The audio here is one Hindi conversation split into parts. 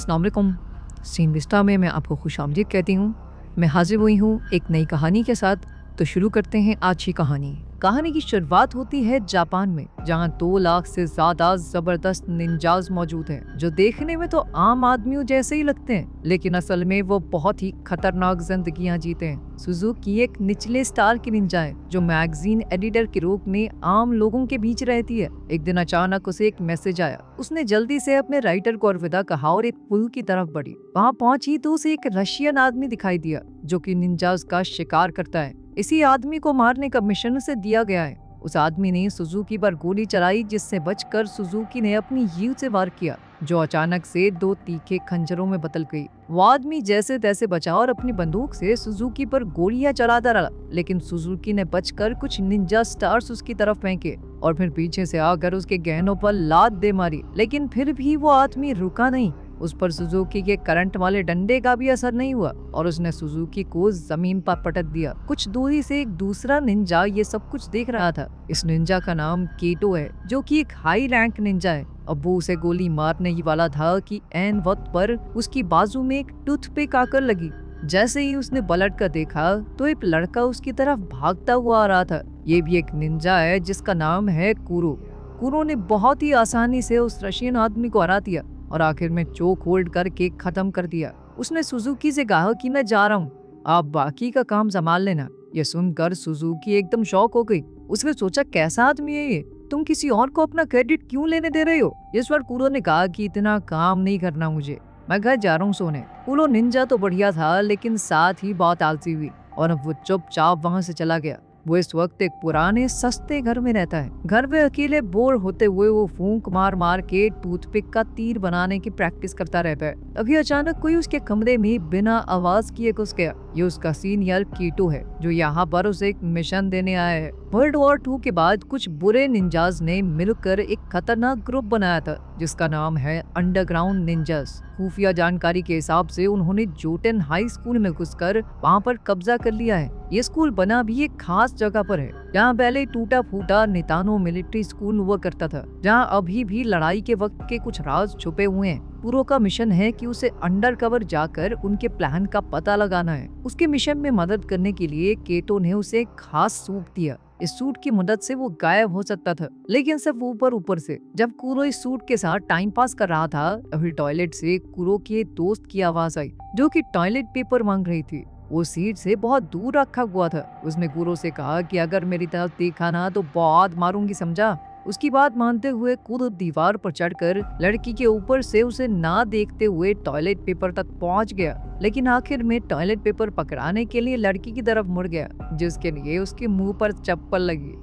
अस्सलाम वालेकुम। सीन विस्टा में मैं आपको खुशामदीद कहती हूँ। मैं हाजिर हुई हूँ एक नई कहानी के साथ। तो शुरू करते हैं आज की कहानी। कहानी की शुरुआत होती है जापान में, जहाँ 2 लाख से ज्यादा जबरदस्त निंजाज मौजूद हैं, जो देखने में तो आम आदमियों जैसे ही लगते हैं, लेकिन असल में वो बहुत ही खतरनाक जिंदगियां जीते हैं। सुजुकी एक निचले स्टार की निंजा है, जो मैगजीन एडिटर के रूप में आम लोगों के बीच रहती है। एक दिन अचानक उसे एक मैसेज आया। उसने जल्दी से अपने राइटर को अलविदा कहा और एक पुल की तरफ बढ़ी। वहाँ पहुंची तो उसे एक रशियन आदमी दिखाई दिया, जो कि निंजाज का शिकार करता है। इसी आदमी को मारने का मिशन उसे दिया गया है। उस आदमी ने सुजुकी पर गोली चलाई, जिससे बचकर सुजुकी ने अपनी हील से वार किया, जो अचानक से 2 तीखे खंजरों में बदल गई। वो आदमी जैसे तैसे बचा और अपनी बंदूक से सुजुकी पर गोलियां चलाता रहा, लेकिन सुजुकी ने बचकर कुछ निंजा स्टार्स उसकी तरफ फेंके और फिर पीछे से आकर उसके गहनों पर लात दे मारी। लेकिन फिर भी वो आदमी रुका नहीं। उस पर सुजुकी के करंट वाले डंडे का भी असर नहीं हुआ और उसने सुजुकी को जमीन पर पटक दिया। कुछ दूरी से एक दूसरा निंजा ये सब कुछ देख रहा था। इस निंजा का नाम केटो है, जो कि एक हाई रैंक निंजा है। अब वो उसे गोली मारने ही वाला था कि ऐन वक्त पर उसकी बाजू में एक टूथपिक आकर लगी। जैसे ही उसने पलट कर देखा तो एक लड़का उसकी तरफ भागता हुआ आ रहा था। ये भी एक निंजा है जिसका नाम है कुरो। कुरो ने बहुत ही आसानी से उस रशियन आदमी को हरा दिया और आखिर में चोक होल्ड करके खत्म कर दिया। उसने सुजुकी से कहा कि मैं जा रहा हूँ, आप बाकी का काम संभाल लेना। ये सुनकर सुजुकी एकदम शॉक हो गई। उसने सोचा, कैसा आदमी है ये? तुम किसी और को अपना क्रेडिट क्यों लेने दे रहे हो? इस पर कुरो ने कहा कि इतना काम नहीं करना मुझे, मैं घर जा रहा हूँ सोने। कुरो निंजा तो बढ़िया था, लेकिन साथ ही बहुत आलसी हुई और अब वो चुपचाप वहाँ से चला गया। वो इस वक्त एक पुराने सस्ते घर में रहता है। घर में अकेले बोर होते हुए वो फूंक मार मार के टूथपिक का तीर बनाने की प्रैक्टिस करता रहता है। अभी अचानक कोई उसके कमरे में बिना आवाज किए घुस गया। ये उसका सीनियर कीटो है, जो यहाँ पर उसे एक मिशन देने आया है। वर्ल्ड वॉर 2 के बाद कुछ बुरे निंजाज ने मिलकर एक खतरनाक ग्रुप बनाया था, जिसका नाम है अंडरग्राउंड निंजास। खुफिया जानकारी के हिसाब से उन्होंने जोटेन हाई स्कूल में घुसकर वहाँ पर कब्जा कर लिया है। ये स्कूल बना भी एक खास जगह पर है, जहाँ पहले टूटा फूटा नितानो मिलिट्री स्कूल हुआ करता था, जहाँ अभी भी लड़ाई के वक्त के कुछ राज छुपे हुए हैं। कुरो का मिशन है कि उसे अंडर कवर जाकर उनके प्लान का पता लगाना है। उसके मिशन में मदद करने के लिए केटो ने उसे एक खास सूट दिया। इस सूट की मदद से वो गायब हो सकता था, लेकिन सिर्फ ऊपर ऊपर से। जब कुरो इस सूट के साथ टाइम पास कर रहा था, अभी टॉयलेट से कुरो के दोस्त की आवाज आई, जो कि टॉयलेट पेपर मांग रही थी। वो सीट से बहुत दूर रखा हुआ था। उसने कुरो से कहा कि अगर मेरी तरफ देखा ना तो बहुत मारूंगी, समझा? उसकी बात मानते हुए कुरो दीवार पर चढ़कर लड़की के ऊपर से उसे ना देखते हुए टॉयलेट पेपर तक पहुंच गया, लेकिन आखिर में टॉयलेट पेपर पकड़ाने के लिए लड़की की तरफ मुड़ गया, जिसके लिए उसके मुंह पर चप्पल लगी।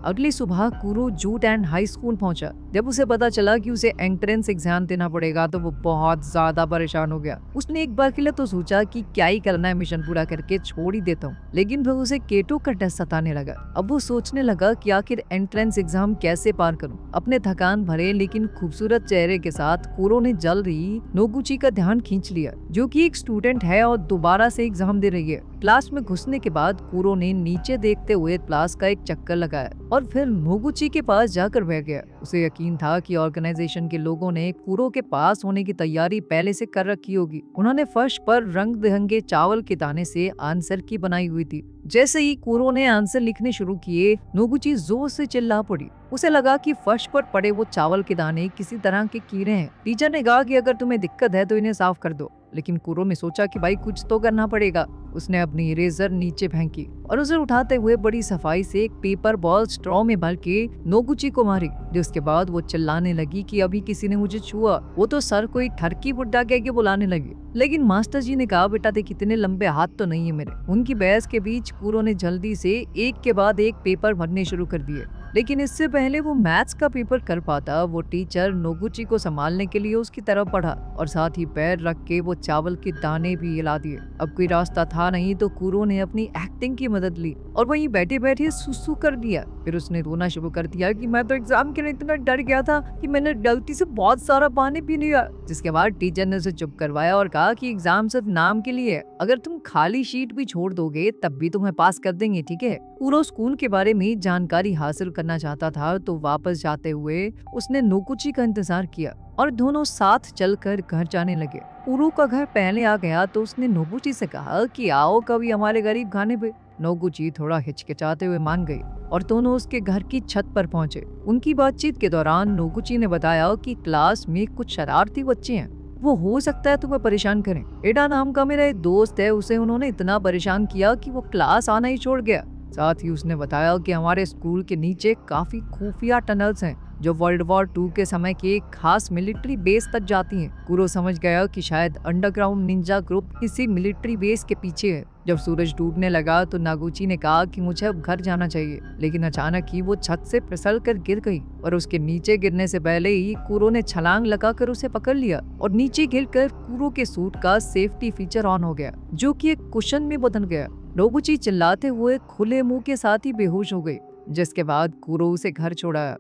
अगली सुबह कुरो जोटेन हाई स्कूल पहुंचा। जब उसे पता चला कि उसे एंट्रेंस एग्जाम देना पड़ेगा तो वो बहुत ज्यादा परेशान हो गया। उसने एक बार के लिए तो सोचा कि क्या ही करना है, मिशन पूरा करके छोड़ ही देता हूँ, लेकिन फिर उसे केटो का डर सताने लगा। अब वो सोचने लगा कि आखिर एंट्रेंस एग्जाम कैसे पार करूं। अपने थकान भरे लेकिन खूबसूरत चेहरे के साथ कुरो ने जल्द ही नोगुची का ध्यान खींच लिया, जो कि एक स्टूडेंट है और दोबारा से एग्जाम दे रही है। क्लास में घुसने के बाद कुरो ने नीचे देखते हुए क्लास का एक चक्कर लगाया और फिर नोगुची के पास जाकर बैठ गया। उसे यकीन था कि ऑर्गेनाइजेशन के लोगों ने कुरो के पास होने की तैयारी पहले से कर रखी होगी। उन्होंने फर्श पर रंग बिरंगे चावल के दाने से आंसर की बनाई हुई थी। जैसे ही कुरो ने आंसर लिखने शुरू किए, नोगुची जोर से चिल्ला पड़ी। उसे लगा कि फर्श पर पड़े वो चावल के दाने किसी तरह के कीड़े हैं। टीचर ने कहा कि अगर तुम्हें दिक्कत है तो इन्हें साफ कर दो, लेकिन कुरो ने सोचा कि भाई कुछ तो करना पड़ेगा। उसने अपनी इरेजर नीचे फेंकी और उसे उठाते हुए बड़ी सफाई से एक पेपर बॉल स्ट्रॉ में भर के नोगुची को मारी। जिसके बाद वो चिल्लाने लगी कि अभी किसी ने मुझे छुआ। वो तो सर कोई ठरकी बुड्ढा कह के बुलाने लगी, लेकिन मास्टर जी ने कहा, बेटा देख इतने लंबे हाथ तो नहीं है मेरे। उनकी बहस के बीच कुरो ने जल्दी से एक के बाद एक पेपर भरने शुरू कर दिए, लेकिन इससे पहले वो मैथ्स का पेपर कर पाता, वो टीचर नोगुची को संभालने के लिए उसकी तरफ बढ़ा और साथ ही पैर रख के वो चावल के दाने भी हिला दिए। अब कोई रास्ता था नहीं तो कुरो ने अपनी एक्टिंग की मदद ली और वहीं बैठे बैठे सुसु कर दिया। फिर उसने रोना शुरू कर दिया कि मैं तो एग्जाम के लिए इतना डर गया था कि मैंने गलती से बहुत सारा पानी पी लिया। जिसके बाद टीचर ने उसे चुप करवाया और कहा कि एग्जाम सिर्फ नाम के लिए है, अगर तुम खाली शीट भी छोड़ दोगे तब भी तुम्हें पास कर देंगे, ठीक है? पूरा स्कूल के बारे में जानकारी हासिल करना चाहता था तो वापस जाते हुए उसने नोगुची का इंतजार किया और दोनों साथ चलकर घर जाने लगे। कुरो का घर पहले आ गया तो उसने नोगुची से कहा कि आओ कभी हमारे गरीब खाने पे। नोगुची थोड़ा हिचकिचाते हुए मान गई और दोनों उसके घर की छत पर पहुंचे। उनकी बातचीत के दौरान नोगुची ने बताया कि क्लास में कुछ शरारती बच्चे हैं, वो हो सकता है तुम्हें परेशान करें। एडा नाम का मेरा एक दोस्त है, उसे उन्होंने इतना परेशान किया कि वो क्लास आना ही छोड़ गया। साथ ही उसने बताया कि हमारे स्कूल के नीचे काफी खुफिया टनल्स हैं जो वर्ल्ड वॉर 2 के समय के एक खास मिलिट्री बेस तक जाती हैं। कुरो समझ गया कि शायद अंडरग्राउंड निंजा ग्रुप इसी मिलिट्री बेस के पीछे है। जब सूरज डूबने लगा तो नागुची ने कहा कि मुझे अब घर जाना चाहिए, लेकिन अचानक ही वो छत से फिसल कर गिर गई और उसके नीचे गिरने से पहले ही कुरो ने छलांग लगाकर उसे पकड़ लिया और नीचे गिरकर कुरो के सूट का सेफ्टी फीचर ऑन हो गया जो कि एक कुशन में बदल गया। नोगुची चिल्लाते हुए खुले मुंह के साथ ही बेहोश हो गई, जिसके बाद कुरो उसे घर छोड़ा।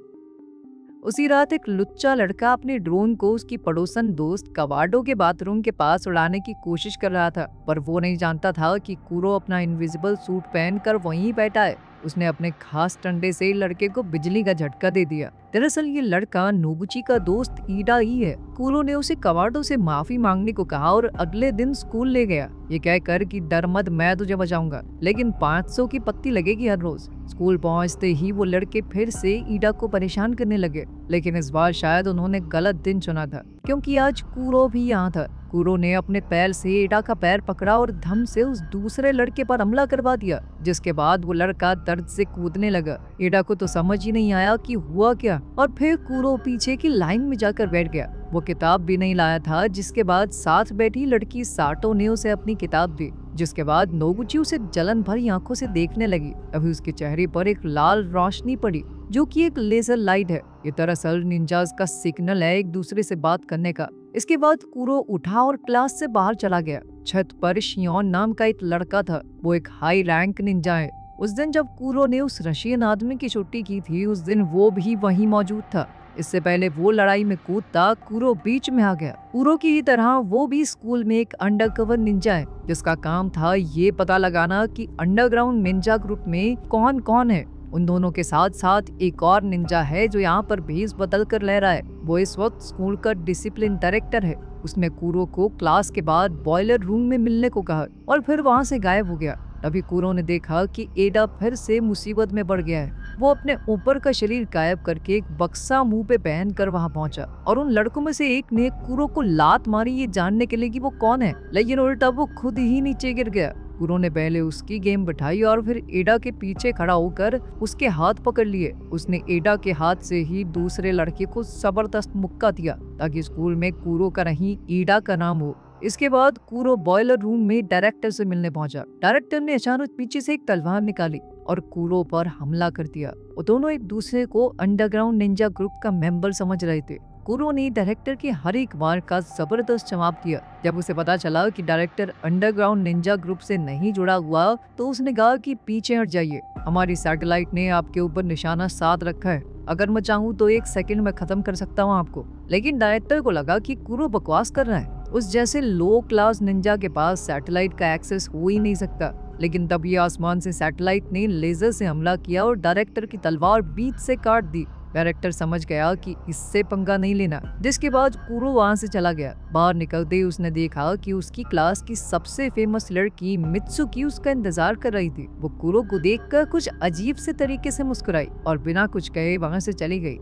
उसी रात एक लुच्चा लड़का अपने ड्रोन को उसकी पड़ोसन दोस्त कवाडो के बाथरूम के पास उड़ाने की कोशिश कर रहा था, पर वो नहीं जानता था कि कुरो अपना इनविजिबल सूट पहनकर वहीं बैठा है। उसने अपने खास डंडे से लड़के को बिजली का झटका दे दिया। दरअसल ये लड़का नोगुची का दोस्त ईडा ही है। कुरो ने उसे कवाडो से माफी मांगने को कहा और अगले दिन स्कूल ले गया, ये कहकर कि डर मत, मैं तुझे बचाऊंगा, लेकिन 500 की पत्ती लगेगी हर रोज। स्कूल पहुंचते ही वो लड़के फिर से ईडा को परेशान करने लगे, लेकिन इस बार शायद उन्होंने गलत दिन चुना था क्योंकि आज कुरो भी यहाँ था। कुरो ने अपने पैर से ईडा का पैर पकड़ा और धम से उस दूसरे लड़के पर हमला करवा दिया, जिसके बाद वो लड़का दर्द से कूदने लगा। ईडा को तो समझ ही नहीं आया कि हुआ क्या और फिर कुरो पीछे की लाइन में जाकर बैठ गया। वो किताब भी नहीं लाया था, जिसके बाद साथ बैठी लड़की साटो ने उसे अपनी किताब दी, जिसके बाद नोगुची उसे जलन भरी आंखों से देखने लगी। अभी उसके चेहरे पर एक लाल रोशनी पड़ी जो कि एक लेजर लाइट है। ये दरअसल निंजास का सिग्नल है एक दूसरे से बात करने का। इसके बाद कुरो उठा और क्लास से बाहर चला गया। छत पर शियोन नाम का एक लड़का था, वो एक हाई रैंक निंजा है। उस दिन जब कुरो ने उस रशियन आदमी की छुट्टी की थी, उस दिन वो भी वहीं मौजूद था। इससे पहले वो लड़ाई में कूदता कुरो बीच में आ गया। कुरो की ही तरह वो भी स्कूल में एक अंडरकवर निंजा है, जिसका काम था ये पता लगाना कि अंडरग्राउंड निंजा ग्रुप में कौन कौन है। उन दोनों के साथ साथ एक और निंजा है जो यहाँ पर भेस बदल कर रह रहा है। वो इस वक्त स्कूल का डिसिप्लिन डायरेक्टर है। उसने कुरो को क्लास के बाद बॉयलर रूम में मिलने को कहा और फिर वहाँ से गायब हो गया। तभी कुरो ने देखा कि एडा फिर से मुसीबत में पड़ गया है। वो अपने ऊपर का शरीर गायब करके एक बक्सा मुंह पे पहन कर वहाँ पहुंचा और उन लड़कों में से एक ने कुरो को लात मारी ये जानने के लिए कि वो कौन है, लेकिन उल्टा वो खुद ही नीचे गिर गया। कुरो ने पहले उसकी गेम बिठाई और फिर एडा के पीछे खड़ा होकर उसके हाथ पकड़ लिए। उसने एडा के हाथ से ही दूसरे लड़के को जबरदस्त मुक्का दिया ताकि स्कूल में कुरो का नहीं एडा का नाम हो। इसके बाद कुरो बॉयलर रूम में डायरेक्टर से मिलने पहुंचा। डायरेक्टर ने अचानक पीछे से एक तलवार निकाली और कुरो पर हमला कर दिया। वो दोनों एक दूसरे को अंडरग्राउंड निंजा ग्रुप का मेंबर समझ रहे थे। कुरो ने डायरेक्टर के हर एक वार का जबरदस्त जवाब दिया। जब उसे पता चला कि डायरेक्टर अंडरग्राउंड निंजा ग्रुप से नहीं जुड़ा हुआ तो उसने कहा कि पीछे हट जाइए, हमारी सैटेलाइट ने आपके ऊपर निशाना साध रखा है, अगर मैं चाहूँ तो 1 सेकंड में खत्म कर सकता हूँ आपको। लेकिन डायरेक्टर को लगा कि कुरो बकवास कर रहा है, उस जैसे लो क्लास निंजा के पास सैटेलाइट का एक्सेस हो ही नहीं सकता। लेकिन तभी आसमान से सैटेलाइट ने लेजर से हमला किया और डायरेक्टर की तलवार बीच से काट दी। डायरेक्टर समझ गया कि इससे पंगा नहीं लेना, जिसके बाद कुरो वहां से चला गया। बाहर निकलते ही उसने देखा कि उसकी क्लास की सबसे फेमस लड़की मित्सुकी उसका इंतजार कर रही थी। वो कुरो को देखकर कुछ अजीब से तरीके से मुस्कुराई और बिना कुछ कहे वहां से चली गई।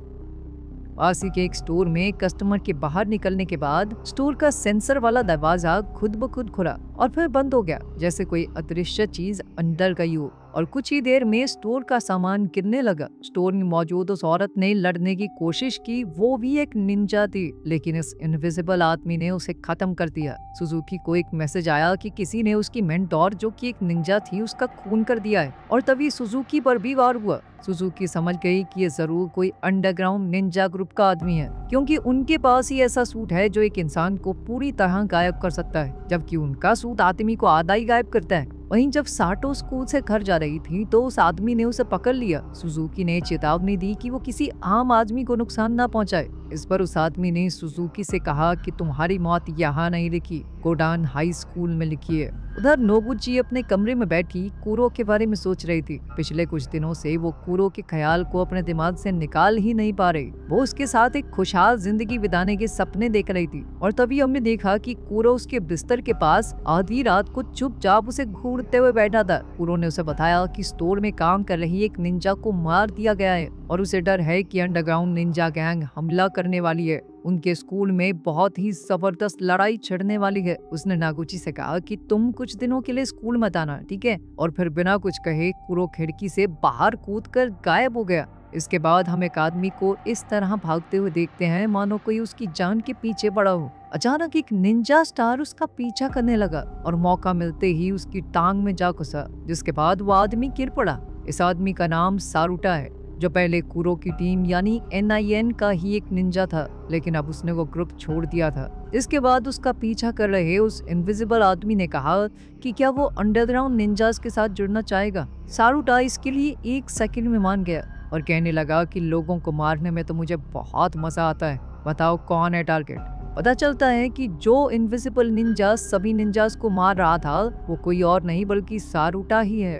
पास ही के एक स्टोर में कस्टमर के बाहर निकलने के बाद स्टोर का सेंसर वाला दरवाजा खुद ब खुद खुला और फिर बंद हो गया, जैसे कोई अदृश्य चीज अंदर गई हो। और कुछ ही देर में स्टोर का सामान गिरने लगा। स्टोर में मौजूद उस औरत ने लड़ने की कोशिश की, वो भी एक निंजा थी, लेकिन इस इनविजिबल आदमी ने उसे खत्म कर दिया। सुजुकी को एक मैसेज आया कि किसी ने उसकी मेंटोर जो कि एक निंजा थी उसका खून कर दिया है और तभी सुजुकी पर भी वार हुआ। सुजुकी समझ गई कि ये जरूर कोई अंडरग्राउंड निंजा ग्रुप का आदमी है, क्योंकि उनके पास ही ऐसा सूट है जो एक इंसान को पूरी तरह गायब कर सकता है, जबकि उनका सूट आदमी को आधा ही गायब करता है। वहीं जब साटो स्कूल से घर जा रही थी तो उस आदमी ने उसे पकड़ लिया। सुजुकी ने चेतावनी दी कि वो किसी आम आदमी को नुकसान न पहुंचाए। इस पर उस आदमी ने सुजुकी से कहा कि तुम्हारी मौत यहाँ नहीं लिखी, गोडान हाई स्कूल में लिखी है। उधर नोगुची अपने कमरे में बैठी कूरो के बारे में सोच रही थी। पिछले कुछ दिनों से वो कूरो के ख्याल को अपने दिमाग से निकाल ही नहीं पा रही। वो उसके साथ एक खुशहाल जिंदगी बिताने के सपने देख रही थी और तभी हमने देखा कि कूरो उसके बिस्तर के पास आधी रात को चुपचाप उसे घूरते हुए बैठा था। कूरो ने उसे बताया कि स्टोर में काम कर रही एक निंजा को मार दिया गया है और उसे डर है कि अंडरग्राउंड निंजा गैंग हमला करने वाली है। उनके स्कूल में बहुत ही जबरदस्त लड़ाई छिड़ने वाली है। उसने नागुची से कहा कि तुम कुछ दिनों के लिए स्कूल मत आना, ठीक है? और फिर बिना कुछ कहे कूरो खिड़की से बाहर कूदकर गायब हो गया। इसके बाद हम एक आदमी को इस तरह भागते हुए देखते हैं मानो कोई उसकी जान के पीछे पड़ा हो। अचानक एक निंजा स्टार उसका पीछा करने लगा और मौका मिलते ही उसकी टांग में जा घुसा, जिसके बाद वो आदमी गिर पड़ा। इस आदमी का नाम सारुटा है, जो पहले कूरो की टीम यानी NIN का ही एक निंजा था, लेकिन अब उसने वो ग्रुप छोड़ दिया था। इसके बाद उसका पीछा कर रहे उस इनविजिबल आदमी ने कहा कि क्या वो अंडरग्राउंड निंजास के साथ जुड़ना चाहेगा। सारुटा इसके लिए 1 सेकंड में मान गया और कहने लगा कि लोगों को मारने में तो मुझे बहुत मजा आता है, बताओ कौन है टारगेट। पता चलता है कि जो इनविजिबल निंजा सभी निंजास को मार रहा था वो कोई और नहीं बल्कि सारुटा ही है।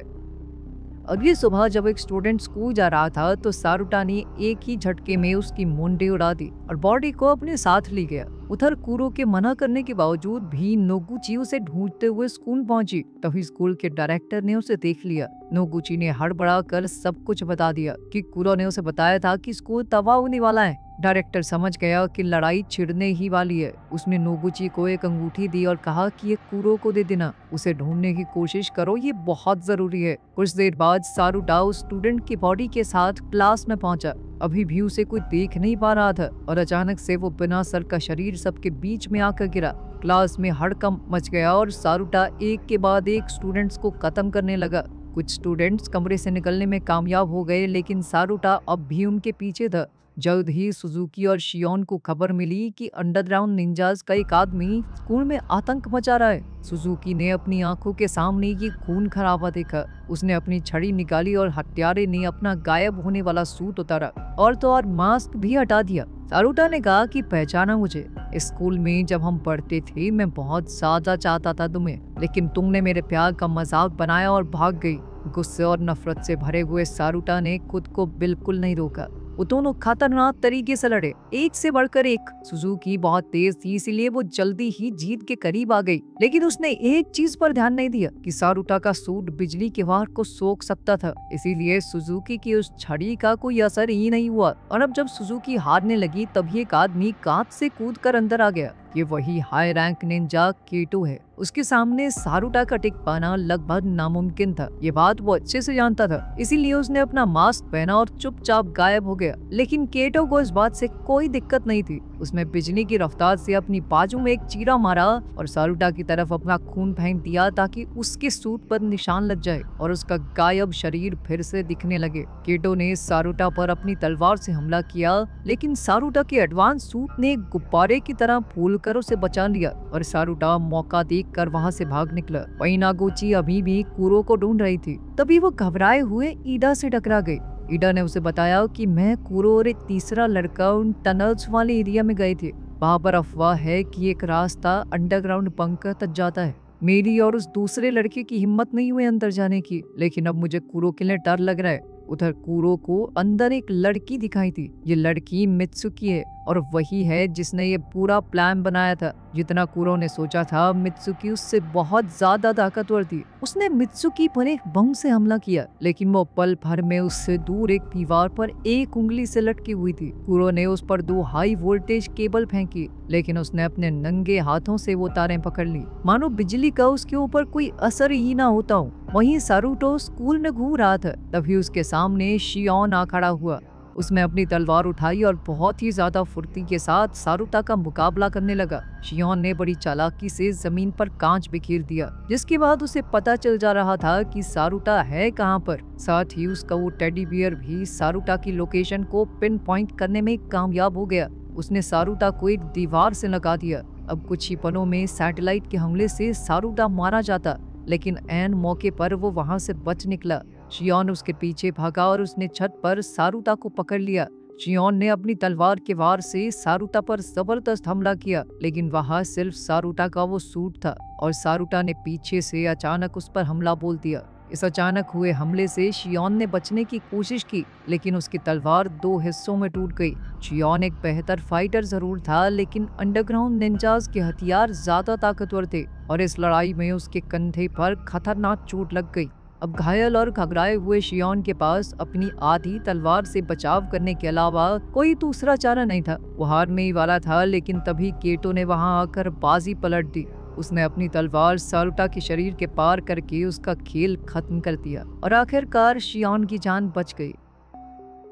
अगली सुबह जब एक स्टूडेंट स्कूल जा रहा था तो सारुटा ने एक ही झटके में उसकी मुंडी उड़ा दी और बॉडी को अपने साथ ले गया। उधर कूरो के मना करने के बावजूद भी नोगुची उसे ढूंढते हुए स्कूल पहुंची। तभी स्कूल के डायरेक्टर ने उसे देख लिया। नोगुची ने हड़बड़ा कर सब कुछ बता दिया कि कूरो ने उसे बताया था कि स्कूल तबाह होने वाला है। डायरेक्टर समझ गया कि लड़ाई छिड़ने ही वाली है। उसने नोगुची को एक अंगूठी दी और कहा कि ये कूरो को दे देना, उसे ढूंढने की कोशिश करो, ये बहुत जरूरी है। कुछ देर बाद सारुटा उस स्टूडेंट की बॉडी के साथ क्लास में पहुंचा। अभी भी उसे कोई देख नहीं पा रहा था और अचानक से वो बिना सर का शरीर सबके बीच में आकर गिरा। क्लास में हड़कंप मच गया और सारुटा एक के बाद एक स्टूडेंट्स को खत्म करने लगा। कुछ स्टूडेंट्स कमरे से निकलने में कामयाब हो गए, लेकिन सारुटा अब भी उनके पीछे था। जल्द ही सुजुकी और शियोन को खबर मिली कि अंडरग्राउंड निंजास का एक आदमी स्कूल में आतंक मचा रहा है। सुजुकी ने अपनी आंखों के सामने ये खून खराबा देखा। उसने अपनी छड़ी निकाली और हत्यारे ने अपना गायब होने वाला सूट उतारा और तो और मास्क भी हटा दिया। सारुटा ने कहा कि पहचाना मुझे, स्कूल में जब हम पढ़ते थे मैं बहुत ज्यादा चाहता था तुम्हें, लेकिन तुमने मेरे प्यार का मजाक बनाया और भाग गई। गुस्से और नफरत से भरे हुए सारुटा ने खुद को बिल्कुल नहीं रोका। वो दोनों खतरनाक तरीके से लड़े, एक से बढ़कर एक। सुजुकी बहुत तेज थी, इसीलिए वो जल्दी ही जीत के करीब आ गई, लेकिन उसने एक चीज पर ध्यान नहीं दिया कि सारुटा का सूट बिजली के वार को सोख सकता था। इसीलिए सुजुकी की उस छड़ी का कोई असर ही नहीं हुआ और अब जब सुजुकी हारने लगी तभी एक आदमी कांच से कूदकर अंदर आ गया। ये वही हाई रैंक निंजा केटो है। उसके सामने सारुटा का टिक पाना लगभग नामुमकिन था। ये बात वो अच्छे से जानता था, इसीलिए उसने अपना मास्क पहना और चुपचाप गायब हो गया। लेकिन केटो को इस बात से कोई दिक्कत नहीं थी। उसने बिजली की रफ्तार से अपनी बाजू में एक चीरा मारा और सारुटा की तरफ अपना खून फेंक दिया ताकि उसके सूट पर निशान लग जाए और उसका गायब शरीर फिर से दिखने लगे। केटो ने सारुटा पर अपनी तलवार से हमला किया, लेकिन सारुटा के एडवांस सूट ने गुब्बारे की तरह फूल कर उसे बचा लिया और सारुटा मौका देखकर वहां से भाग निकला। वहीं नागुची अभी भी कूरो को ढूंढ रही थी। तभी वो घबराए हुए ईडा से टकरा गई। ईडा ने उसे बताया कि मैं, कूरो और एक तीसरा लड़का उन टनल्स वाले एरिया में गए थे। वहां पर अफवाह है कि एक रास्ता अंडरग्राउंड बंकर तक जाता है। मेरी और उस दूसरे लड़के की हिम्मत नहीं हुई अंदर जाने की, लेकिन अब मुझे कूरो के लिए डर लग रहा है। उधर कूरो को अंदर एक लड़की दिखाई थी। ये लड़की मित्सुकी है और वही है जिसने ये पूरा प्लान बनाया था। जितना कूरो ने सोचा था, मित्सुकी उससे बहुत ज्यादा ताकतवर थी। उसने मित्सुकी पर एक बम से हमला किया, लेकिन वो पल भर में उससे दूर एक दीवार पर एक उंगली से लटकी हुई थी। कूरो ने उस पर 2 हाई वोल्टेज केबल फेंकी, लेकिन उसने अपने नंगे हाथों से वो तारें पकड़ ली, मानो बिजली का उसके ऊपर कोई असर ही ना होता हो। वहीं सारुटो स्कूल में घूम रहा था। तभी उसके सामने शियोन आ खड़ा हुआ। उसने अपनी तलवार उठाई और बहुत ही ज्यादा फुर्ती के साथ सारुटा का मुकाबला करने लगा। शियोन ने बड़ी चालाकी से जमीन पर कांच बिखेर दिया, जिसके बाद उसे पता चल जा रहा था कि सारुटा है कहां पर। साथ ही उसका वो टेडी बियर भी सारुटा की लोकेशन को पिन पॉइंट करने में कामयाब हो गया। उसने सारुटा को एक दीवार से लगा दिया। अब कुछ ही पलों में सैटेलाइट के हमले से सारुटा मारा जाता, लेकिन ऐन मौके पर वो वहां से बच निकला। शियोन उसके पीछे भागा और उसने छत पर सारुटा को पकड़ लिया। शियोन ने अपनी तलवार के वार से सारुता पर जबरदस्त हमला किया, लेकिन वहाँ सिर्फ सारुता का वो सूट था और सारुता ने पीछे से अचानक उस पर हमला बोल दिया। इस अचानक हुए हमले से शियोन ने बचने की कोशिश की, लेकिन उसकी तलवार 2 हिस्सों में टूट गई। शियोन एक बेहतर फाइटर जरूर था, लेकिन अंडरग्राउंड निंजास के हथियार ज्यादा ताकतवर थे और इस लड़ाई में उसके कंधे पर खतरनाक चोट लग गई। अब घायल और घबराए हुए शियोन के पास अपनी आधी तलवार से बचाव करने के अलावा कोई दूसरा चारा नहीं था। वो हारने ही वाला था, लेकिन तभी केटो ने वहां आकर बाजी पलट दी। उसने अपनी तलवार सारुता के शरीर के पार करके उसका खेल खत्म कर दिया और आखिरकार शियोन की जान बच गई।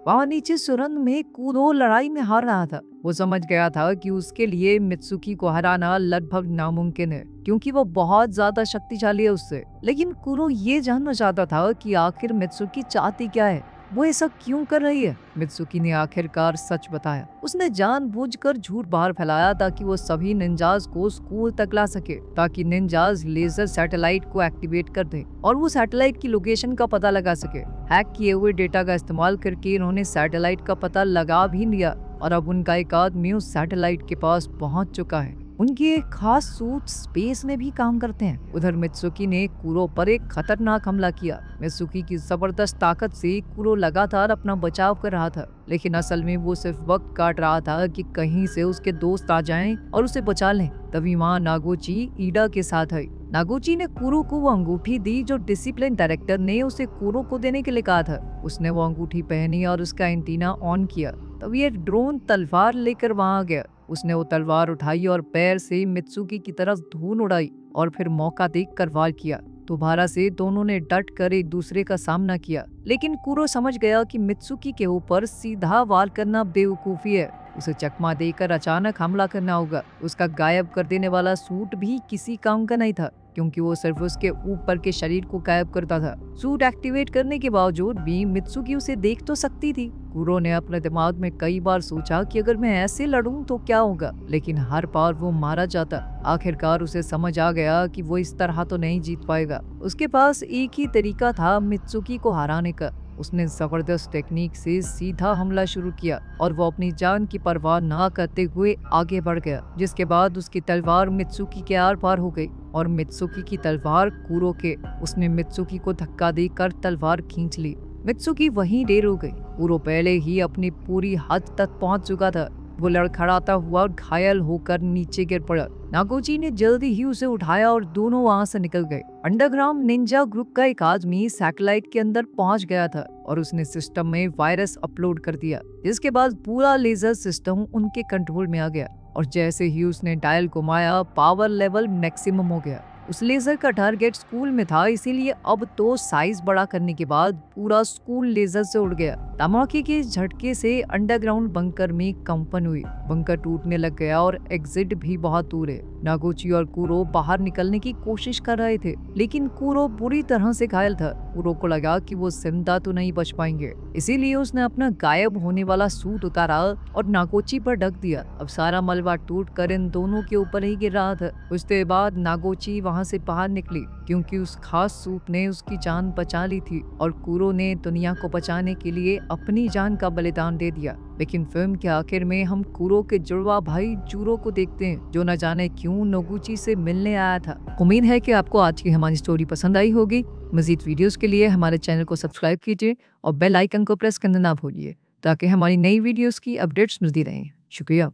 वहां नीचे सुरंग में कूरो लड़ाई में हार रहा था। वो समझ गया था कि उसके लिए मित्सुकी को हराना लगभग नामुमकिन है, क्योंकि वो बहुत ज्यादा शक्तिशाली है उससे। लेकिन कूरो ये जानना चाहता था कि आखिर मित्सुकी चाहती क्या है, वो ऐसा क्यों कर रही है। मित्सुकी ने आखिरकार सच बताया। उसने जानबूझकर झूठ बाहर फैलाया ताकि वो सभी निंजास को स्कूल तक ला सके, ताकि निंजास लेजर सैटेलाइट को एक्टिवेट कर दे और वो सैटेलाइट की लोकेशन का पता लगा सके। हैक किए हुए डेटा का इस्तेमाल करके इन्होंने सैटेलाइट का पता लगा भी लिया और अब उनका एक आदमी उस सैटेलाइट के पास पहुंच चुका है। उनकी एक खास सूट स्पेस में भी काम करते हैं। उधर मित्सुकी ने कूरो पर एक खतरनाक हमला किया। मित्सुकी की जबरदस्त ताकत से कूरो लगातार अपना बचाव कर रहा था, लेकिन असल में वो सिर्फ वक्त काट रहा था कि कहीं से उसके दोस्त आ जाएं और उसे बचा लें। तभी वहाँ नागोची ईडा के साथ आई। नागोची ने कूरो को वो अंगूठी दी जो डिसिप्लिन डायरेक्टर ने उसे कूरो को देने के लिए कहा था। उसने वो अंगूठी पहनी और उसका एंटीना ऑन किया। तभी एक ड्रोन तलवार लेकर वहां आ गया। उसने वो तलवार उठाई और पैर से मित्सुकी की तरफ धूल उड़ाई और फिर मौका देखकर वार किया। दोबारा से दोनों ने डट कर एक दूसरे का सामना किया, लेकिन कूरो समझ गया कि मित्सुकी के ऊपर सीधा वार करना बेवकूफी है। उसे चकमा देकर अचानक हमला करना होगा। उसका गायब कर देने वाला सूट भी किसी काम का नहीं था, क्योंकि वो सिर्फ उसके ऊपर के शरीर को गायब करता था। सूट एक्टिवेट करने के बावजूद भी मित्सुकी उसे देख तो सकती थी। कूरो ने अपने दिमाग में कई बार सोचा कि अगर मैं ऐसे लड़ूं तो क्या होगा, लेकिन हर बार वो मारा जाता। आखिरकार उसे समझ आ गया कि वो इस तरह तो नहीं जीत पाएगा। उसके पास एक ही तरीका था मित्सुकी को हराने का। उसने जबरदस्त टेक्निक से सीधा हमला शुरू किया और वो अपनी जान की परवाह ना करते हुए आगे बढ़ गया, जिसके बाद उसकी तलवार मित्सुकी के आर पार हो गई और मित्सुकी की तलवार कूरो के। उसने मित्सुकी को धक्का देकर तलवार खींच ली। मित्सुकी वहीं देर हो गई। कूरो पहले ही अपनी पूरी हद तक पहुंच चुका था। वो लड़खड़ाता हुआ और घायल होकर नीचे गिर पड़ा। नागोची ने जल्दी ही उसे उठाया और दोनों वहां से निकल गए। अंडरग्राउंड निंजा ग्रुप का एक आदमी सैटेलाइट के अंदर पहुंच गया था और उसने सिस्टम में वायरस अपलोड कर दिया, जिसके बाद पूरा लेजर सिस्टम उनके कंट्रोल में आ गया और जैसे ही उसने डायल घुमाया पावर लेवल मैक्सिमम हो गया। उस लेजर का टारगेट स्कूल में था, इसीलिए अब तो साइज बड़ा करने के बाद पूरा स्कूल लेजर से उड़ गया। धमाके के झटके से अंडरग्राउंड बंकर में कंपन हुई। बंकर टूटने लग गया और एग्जिट भी बहुत दूर है। नागोची और कूरो बाहर निकलने की कोशिश कर रहे थे, लेकिन कूरो बुरी तरह से घायल था। कूरो को लगा कि वो जिंदा तो नहीं बच पाएंगे, इसीलिए उसने अपना गायब होने वाला सूट उतारा और नागोची पर ढक दिया। अब सारा मलबा टूट कर इन दोनों के ऊपर ही गिर रहा था। उसके बाद नागोची वहां से बाहर निकली, क्योंकि उस खास सूट ने उसकी जान बचा ली थी और कूरो ने दुनिया को बचाने के लिए अपनी जान का बलिदान दे दिया। लेकिन फिल्म के आखिर में हम कूरो के जुड़वा भाई जूरो को देखते हैं, जो न जाने क्यों नोगुची से मिलने आया था। उम्मीद है कि आपको आज की हमारी स्टोरी पसंद आई होगी। मजीद वीडियोस के लिए हमारे चैनल को सब्सक्राइब कीजिए और बेल आइकन को प्रेस करना ना भूलिए, ताकि हमारी नई वीडियोस की अपडेट्स मिलती रहें। शुक्रिया।